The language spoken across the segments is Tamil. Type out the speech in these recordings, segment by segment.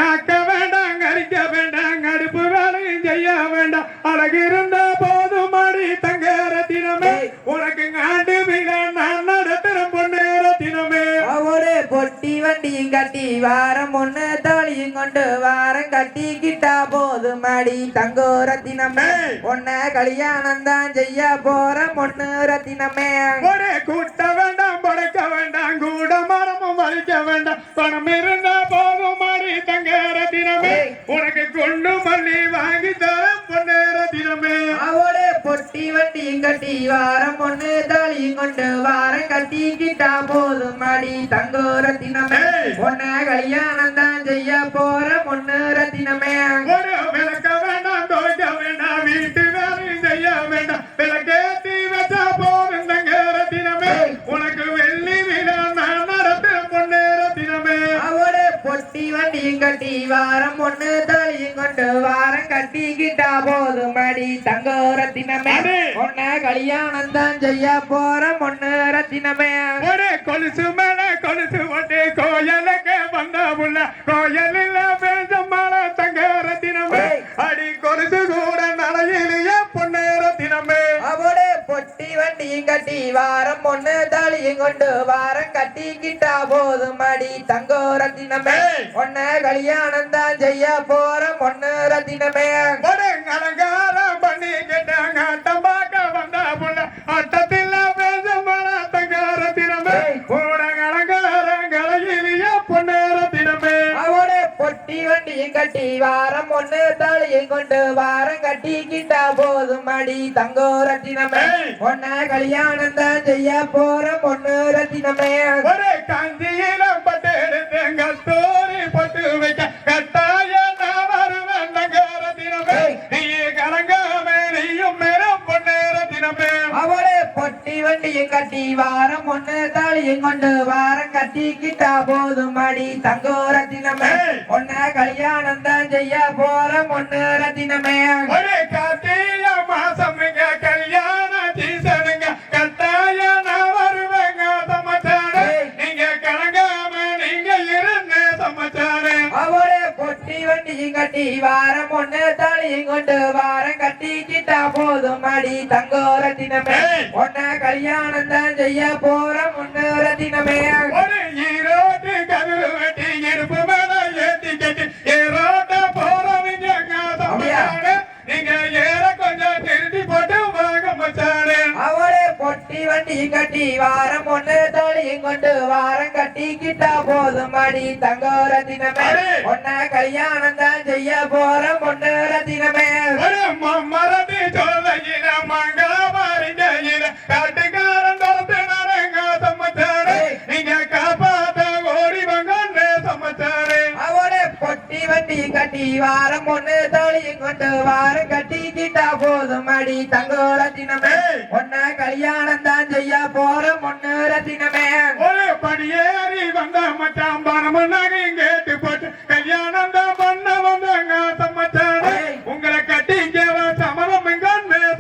ஆக்க வேண்டாம் கரிக்க வேண்டாம் அடுப்பு வேலையும் செய்ய வேண்டாம் அழகு இருந்த போதும் அடி தங்க ரத்தினமே உனக்கு ஆண்டு விழா நான் நடத்துற பொண்ணு ரத்தினமே அவரே பொட்டி வண்டியும் கட்டி வாரம் ஒண்ணு தாலியும் கொண்டு வாரம் கட்டிக்கிட்டா போதும் அடி தங்கோ ரத்தினமே உன்ன கல்யாணம் தான் செய்ய போற பொண்ணு ரத்தினமே ஒரே கூட்ட வேண்டாம் படைக்க வேண்டாம் கூட மரமும் வலிக்க வேண்டாம் பணம் இருந்தா போதும் மாறி தங்க ரத்தினமே உனக்கு கொண்டு மல்லி வாங்கி தர பொண்ணு ரத்தினமே அவரே பொட்டி வண்டியும் கட்டி வாரம் ஒண்ணு தாலியும் கொண்டு வாரம் கட்டிக்கிட்டா போதும் அடி தங்கோ ரத்தினமே உன்ன கல்யாணம் தான் செய்ய போற பொண்ணு ரத்தினமே ஒரு விளக்க வேண்டாம் தோய்க்க வேண்டாம் வீட்டு வேலையும் செய்ய வேண்டாம் விளக்கேத்தி வச்சா போதும் தங்க ரத்தினமே உனக்கு வெள்ளி விழா நான் நடத்துற பொண்ணு ரத்தினமே அவரே பொட்டி வண்டியும் கட்டி வாரம் ஒண்ணு தாலியும் கொண்டு வாரம் கட்டிக்கிட்டா போதும் அடி தங்கோ ரத்தினமே உன்ன கல்யாணம் தான் செய்ய போற பொண்ணு ரத்தினமே ஒரு கொலுசு மேல கொலுசு ஒட்டி கோயிலுக்கு வந்த புள்ள கோயிலில் பேச மாலை தங்க ரத்தினமே அடி கொலுசு கூட நடையிலேயே பொண்ணு ரத்தினமே அவரே பொட்டி வண்டியும் கட்டி வாரம் ஒண்ணு தாலியும் கொண்டு வாரம் கட்டிக்கிட்டா போதும் அடி தங்கோ ரத்தினமே உன்ன கல்யாணம் தான் செய்ய போற பொண்ணு ரத்தினமே ஒரு அலங்காரம் பண்ணி கேட்டாங்க ஆட்டம் பார்க்க வந்த புள்ள ஆட்டத்தில் பேச மாலை தங்க ரத்தினமே கூட அலங்காரம் கலையிலேயே பொண்ணு ரத்தினமே அவரே பொட்டி வண்டியும் கட்டி வாரம் ஒண்ணு தாலியும் கொண்டு வாரம் கட்டிக்கிட்டா போதும் அடி தங்கோ ரத்தினமே உன்ன கல்யாணம் தான் செய்ய போற பொண்ணு ரத்தினமே ஒரு காஞ்சியில பட்டு எடுத்து கத்தோரி பட்டு வைக்க கட்டாய நான் வருவேன் தங்க ரத்தினமே நீ கலங்காம நீயும் மேலும் பொண்ணு ரத்தினமே அவளே பொட்டி வண்டியும் கட்டி வாரம் ஒண்ணு தாலியும் கொண்டு வாரம் கட்டிக்கிட்டா போதும் அடி தங்கோ ரத்தினமே உன்ன கல்யாணம் தான் செய்ய போற பொண்ணு ரத்தினமே ஒரு கார்த்திகை மாசம் கல்யாண சீசனுங்க கட்டாய நான் வருவேங்க சமாச்சாரே நீங்க கலங்காம நீங்க இருந்த சமாச்சாரே அவளே பொட்டி வண்டியும் கட்டி வாரம் ஒண்ணு தாலியும் கொண்டு வாரம் கட்டிக்கிட்டா போதும் அடி தங்கோ ரத்தினமே உன்ன கல்யாணம் தான் செய்ய போற பொண்ணு ரத்தினமே ஒரு ஈரோட்டு கதிரு வெட்டி இருப்பு மேல ஏத்தி கட்டி ஈரோட்ட போறவங்க சமாச்சாரே நீங்க ஏற கொஞ்சம் திருத்தி போட்டு வாங்க மச்சாரே அவளே பொட்டி வண்டியும் கட்டி வாரம் ஒண்ணு தாலியும் கொண்டு வாரம் கட்டிக்கிட்டா போதும் அடி தங்கோ ரத்தினமே உன்ன கல்யாணம் தான் செய்ய போற பொண்ணு ரத்தினமே ஒரு மரத்தி சொல்லையில மங்களமாரிஞ்சில காட்டுக்காரன் தொடர்ந்து நடங்க சமாச்சாரே நீங்க காப்பாத்த ஓடி வாங்க சமாச்சாரே அவளே பொட்டி வண்டியும் கட்டி வாரம் ஒண்ணு தாலியும் கொண்டு வாரம் கட்டிக்கிட்டா போதும் அடி தங்கோ ரத்தினமே உன்ன கல்யாணம் தான் செய்ய போற பொண்ணு ரத்தினமே ஒரு படியேறி வந்த மச்சான் பணமன்னாக கேட்டு போட்டு கல்யாணம் தான் பண்ண வந்தாங்க சமாச்சாரே உங்களை கட்டிக்கவ சமரம் எங்க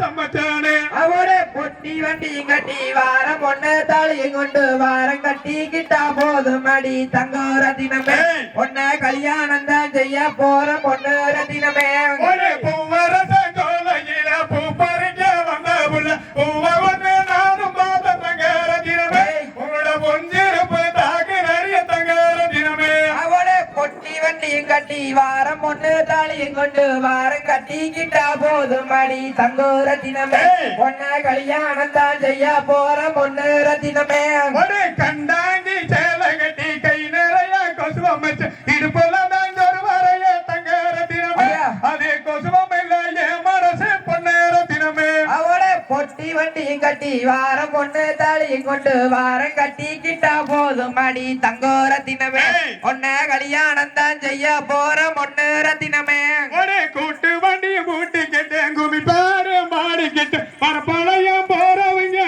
சமாச்சாரே அவளே பொட்டி வண்டியும் கட்டி வாரம் ஒண்ணு தாலியும் கொண்டு வாரம் கட்டிக்கிட்டா போதும் அடி தங்கோ ரத்தினமே உன்ன கல்யாணம் தான் செய்ய போற பொண்ணு ரத்தினமே ஒரு பூவரச கோலையில பூ பறிக்க வந்த புள்ள பூவ ஒண்ணு நானும் பார்த்த தங்க ரத்தினமே உங்களோட பொஞ்சிருப்பு தாக்கு நிறைய தங்க ரத்தினமே அவளே பொட்டி வண்டியும் கட்டி வாரம் ஒண்ணு தாலியும் கொண்டு வாரம் கட்டிக்கிட்டா போதும் அடி தங்கோ ரத்தினமே உன்ன கல்யாணம் தான் செய்ய போற பொண்ணு ரத்தினமே ஒரு கண்டாங்கி சேலை கட்டி கை நிறைய கொசுவம் வச்சு இடுப்புல தான் ஒரு வரைய தங்க ரத்தினமே அதே கொசுவம் இல்ல என் மனசு பொண்ணு ரத்தினமே அவளே பொட்டி வண்டியும் கட்டி வாரம் ஒண்ணு தாலியும் கொண்டு வாரம் கட்டிக்கிட்டா போதும் அடி தங்கோ ரத்தினமே உன்ன கல்யாணம் தான் செய்ய போற பொண்ணு ரத்தினமே ஒரு கூட்டு வண்டியும் கூட்டி கெட்டு குமி பாரு மாடி கெட்டு பரப்பளையும் போறவங்க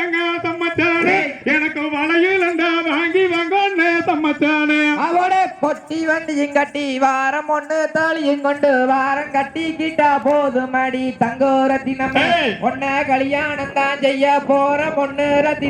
சமாச்சாரே எனக்கு வளையல் வாங்கி வாங்க சமாச்சாரே அவளே பொட்டி வண்டியும் கட்டி வாரம் ஒண்ணு தாலியும் கொண்டு வாரம் கட்டிக்கிட்டா போதும் அடி தங்கோ ரத்தினமே உன்ன கல்யாணம் தான் செய்ய போற பொண்ணு ரத்தினமே